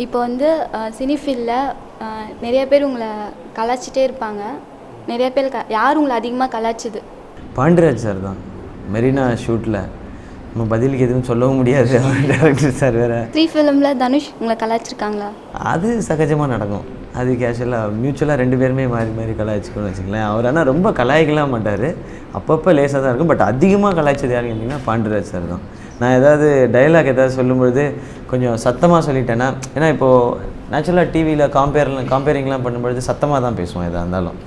இப்போ வந்து சினி ஃபீல்டில் நிறைய பேர் உங்களை கலாய்ச்சிட்டே இருப்பாங்க. நிறைய பேர் யார் உங்களை அதிகமாக கலாய்ச்சது? பாண்டியராஜ் சார் தான். மெரினா ஷூட்டில் நம்ம பதிலுக்கு எதுவும் சொல்லவும் முடியாது. டேரக்டர் சார் வேறு. 3 ஃபிலிமில் தனுஷ் உங்களை கலாய்ச்சிருக்காங்களா? அது சகஜமாக நடக்கும். அது கேஷுவலாக மியூச்சுவலாக 2 பேருமே மாறி மாறி கலாய்ச்சிக்கணும்னு வச்சுக்கலாம். அவர் ஆனால் ரொம்ப கலாய்க்கலாம் மாட்டார். அப்பப்போ லேசாக தான் இருக்கும். பட் அதிகமாக கலாய்ச்சது யாருன்னு கேட்டிங்கன்னா பாண்டியராஜ் சார் தான். நான் ஏதாவது டைலாக் ஏதாவது சொல்லும்பொழுது கொஞ்சம் சத்தமாக சொல்லிட்டேன்னா, ஏன்னா இப்போது நேச்சுரலாக டிவியில் காம்பேரிங்லாம் பண்ணும்பொழுது சத்தமாக தான் பேசுவோம் எதாக இருந்தாலும்.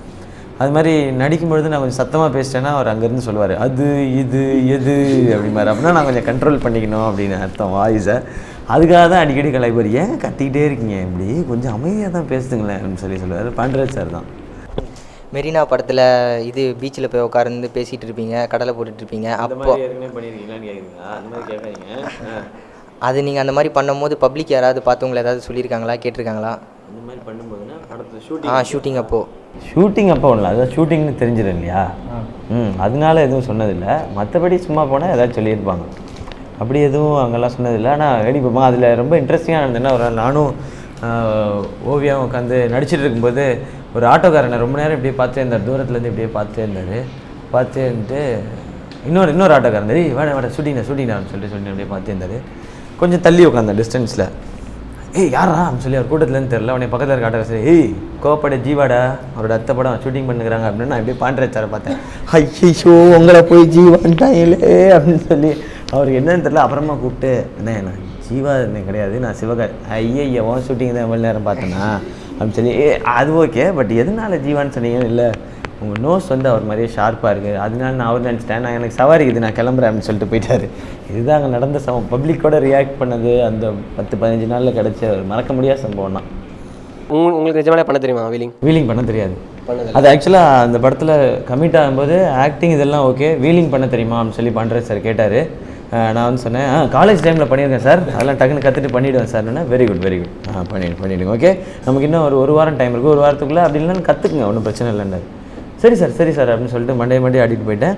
அது மாதிரி நடிக்கும்பொழுது நான் கொஞ்சம் சத்தமாக பேசிட்டேன்னா அவர் அங்கேருந்து சொல்லுவார், அது இது எது அப்படிமாரி. அப்படின்னா நான் கொஞ்சம் கண்ட்ரோல் பண்ணிக்கணும் அப்படின்னு அர்த்தம் வாய்ஸை. அதுக்காக தான் அடிக்கடி கலாய்ப்பார். ஏன் கத்திக்கிட்டே இருக்கீங்க, இப்படி கொஞ்சம் அமைதியாக தான் பேசுதுங்களேன் அப்படின்னு சொல்லுவார். பாண்டியராஜ் சார் தான். மெரினா படத்தில் இது பீச்சில் போய் உட்கார்ந்து பேசிகிட்டு இருப்பீங்க, கடலை போட்டுட்ருப்பீங்க. அப்போ அது நீங்கள் அந்த மாதிரி பண்ணும்போது பப்ளிக் யாராவது பார்த்தவங்களை ஏதாவது சொல்லியிருக்காங்களா, கேட்டிருக்காங்களா? அந்த மாதிரி பண்ணும்போதுன்னா படத்தில் ஷூட்டிங் அப்போ ஒன்றும் அதான் ஷூட்டிங்னு தெரிஞ்சிடும் இல்லையா? அதனால எதுவும் சொன்னதில்லை. மற்றபடி சும்மா போனால் ஏதாச்சும் சொல்லியிருப்பாங்க. அப்படி எதுவும் அங்கெல்லாம் சொன்னதில்லை. ஆனால் வேடிப்போமா அதில் ரொம்ப இன்ட்ரெஸ்டிங்காக இருந்ததுன்னா, ஒரு நானும் ஓவியம் உட்காந்து நடிச்சிட்டு இருக்கும்போது ஒரு ஆட்டோக்காரனை ரொம்ப நேரம் இப்படியே பார்த்துட்டே இருந்தார். தூரத்துலேருந்து இப்படியே பார்த்துட்டே இருந்தார். பார்த்துட்டே இருந்துட்டு இன்னொரு ஆட்டோக்காரன் வாட ஷூட்டிங்னா சொல்லிட்டு அப்படியே பார்த்துட்டே இருந்தார். கொஞ்சம் தள்ளி உட்காந்தேன் டிஸ்டன்ஸில். யாரா அப்படின்னு சொல்லி அவர் கூட்டத்துலேருந்து தெரில. உடனே பக்கத்தில் இருக்க ஆட்டோக்காரர் கோப்பட ஜீவாடா, அவரோட அத்தை படம் ஷூட்டிங் பண்ணுறாங்க அப்படின்னு. நான் இப்படியே பாண்டியராஜ் சாரை பார்த்தேன். ஐயோ உங்களை போய் ஜீவான்ட்டாங்களே அப்படின்னு சொல்லி அவருக்கு என்னன்னு தெரில. அப்புறமா கூப்பிட்டு, நான் ஜீவா கிடையாது, நான் ஐயோ ஷூட்டிங் தான் எவ்வளோ நேரம் பார்த்தேன்னா அப்படின்னு சொல்லி, அது ஓகே, பட் எதனால ஜீவான்னு சொன்னீங்கன்னு. இல்லை, உங்கள் நோஸ் வந்து அவர் மாதிரியே ஷார்ப்பாக இருக்குது, அதனால நான் அவர் நினச்சிட்டேன், நான் எனக்கு சவாரி இது, நான் கிளம்புறேன் அப்படின்னு சொல்லிட்டு போயிட்டார். இதுதான் அங்கே நடந்த சம்பவம். பப்ளிக்கோட ரியாக்ட் பண்ணது அந்த 10-15 நாளில் கிடச்ச ஒரு மறக்க முடியாத சம்பவம் தான். உங்களுக்கு நிஜமாலே பண்ண தெரியுமா? வீலிங் பண்ண தெரியாது. அது ஆக்சுவலாக அந்த படத்தில் கமிட் ஆகும்போது ஆக்டிங் இதெல்லாம் ஓகே, வீலிங் பண்ண தெரியுமா அப்படின்னு சொல்லி பாண்டியராஜ் சார் கேட்டார். நான் வந்து சொன்னேன், காலேஜ் டைமில் பண்ணியிருக்கேன் சார், அதெல்லாம் டக்குன்னு கற்றுட்டு பண்ணிவிடுவேன் சார்னா. வெரி குட் பண்ணிவிடுங்க, ஓகே, நமக்கு இன்னும் ஒரு வாரம் டைம் இருக்குது, ஒரு வாரத்துக்குள்ளே அப்படி இல்லைன்னு கற்றுக்குங்க, ஒன்றும் பிரச்சனை இல்லைன்னு. சரி சார் அப்படின்னு சொல்லிட்டு மண்டே ஆடிட்டு போயிட்டேன்.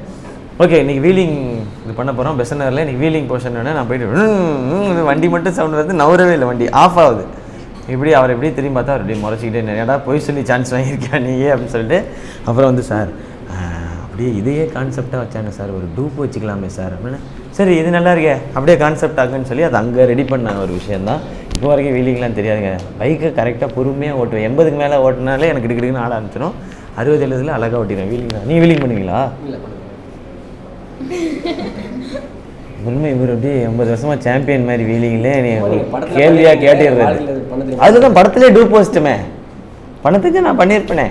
ஓகே, இன்றைக்கி வீலிங் இது பண்ண போகிறோம் பெசனரில். இன்றைக்கி வீலிங் போர்ஷன் வேணால் நான் போயிட்டு வண்டி மட்டும் சவுண்ட் வந்து நவரவே இல்லை, வண்டி ஆஃப் ஆகுது. இப்படி அவர் எப்படி திரும்பி பார்த்தா அவர் இப்படி முறைச்சிக்கிட்டே, நிறையாடா போய் சொல்லி சான்ஸ் வாங்கியிருக்கா நீயே அப்படின்னு சொல்லிட்டு. அப்புறம் வந்து சார் அப்படியே இதையே கான்செப்டாக வச்சாங்க சார், ஒரு டூப் வச்சுக்கலாமே சார் அப்படின்னு. சரி, இது நல்லா இருக்கே, அப்படியே கான்செப்ட் ஆகுன்னு சொல்லி அது அங்கே ரெடி பண்ண ஒரு விஷயந்தான். இப்போ வரைக்கும் வீலிங்லாம் தெரியாதுங்க. பைக்கை கரெக்டாக பொறுமையாக ஓட்டுவேன். 80க்கு மேலே ஓட்டினாலே எனக்கு கிடுக்கிடுக்குன்னு ஆட ஆரம்பிச்சிடும். 60-70 அழகாக ஓட்டிடுவேன். வீலிங் தான். நீ வீலிங் பண்ணுவீங்களா? உண்மை, இவர் அப்படியே 80 வருஷமாக சாம்பியன் மாதிரி வீலிங்லே நீ கேள்வியாக கேட்டுடுறது. அதுதான் படத்துலேயே டூப் போஸ்ட்டுமே, பணத்துக்கு நான் பண்ணியிருப்பேனே.